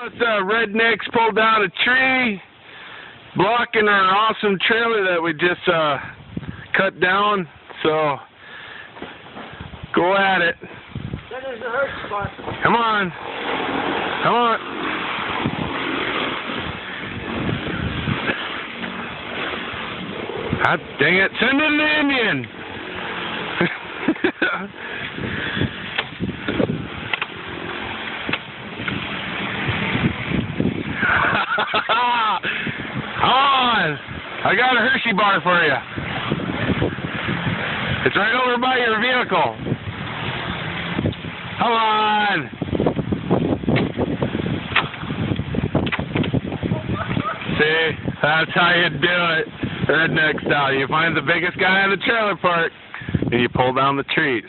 Rednecks pulled down a tree, blocking our awesome trailer that we just cut down. So go at it. That is the hurt spot. Come on. Come on. God dang it. Send in the Indian. Come on! I got a Hershey bar for you. It's right over by your vehicle. Come on! See? That's how you do it. Redneck style. You find the biggest guy in the trailer park and you pull down the trees.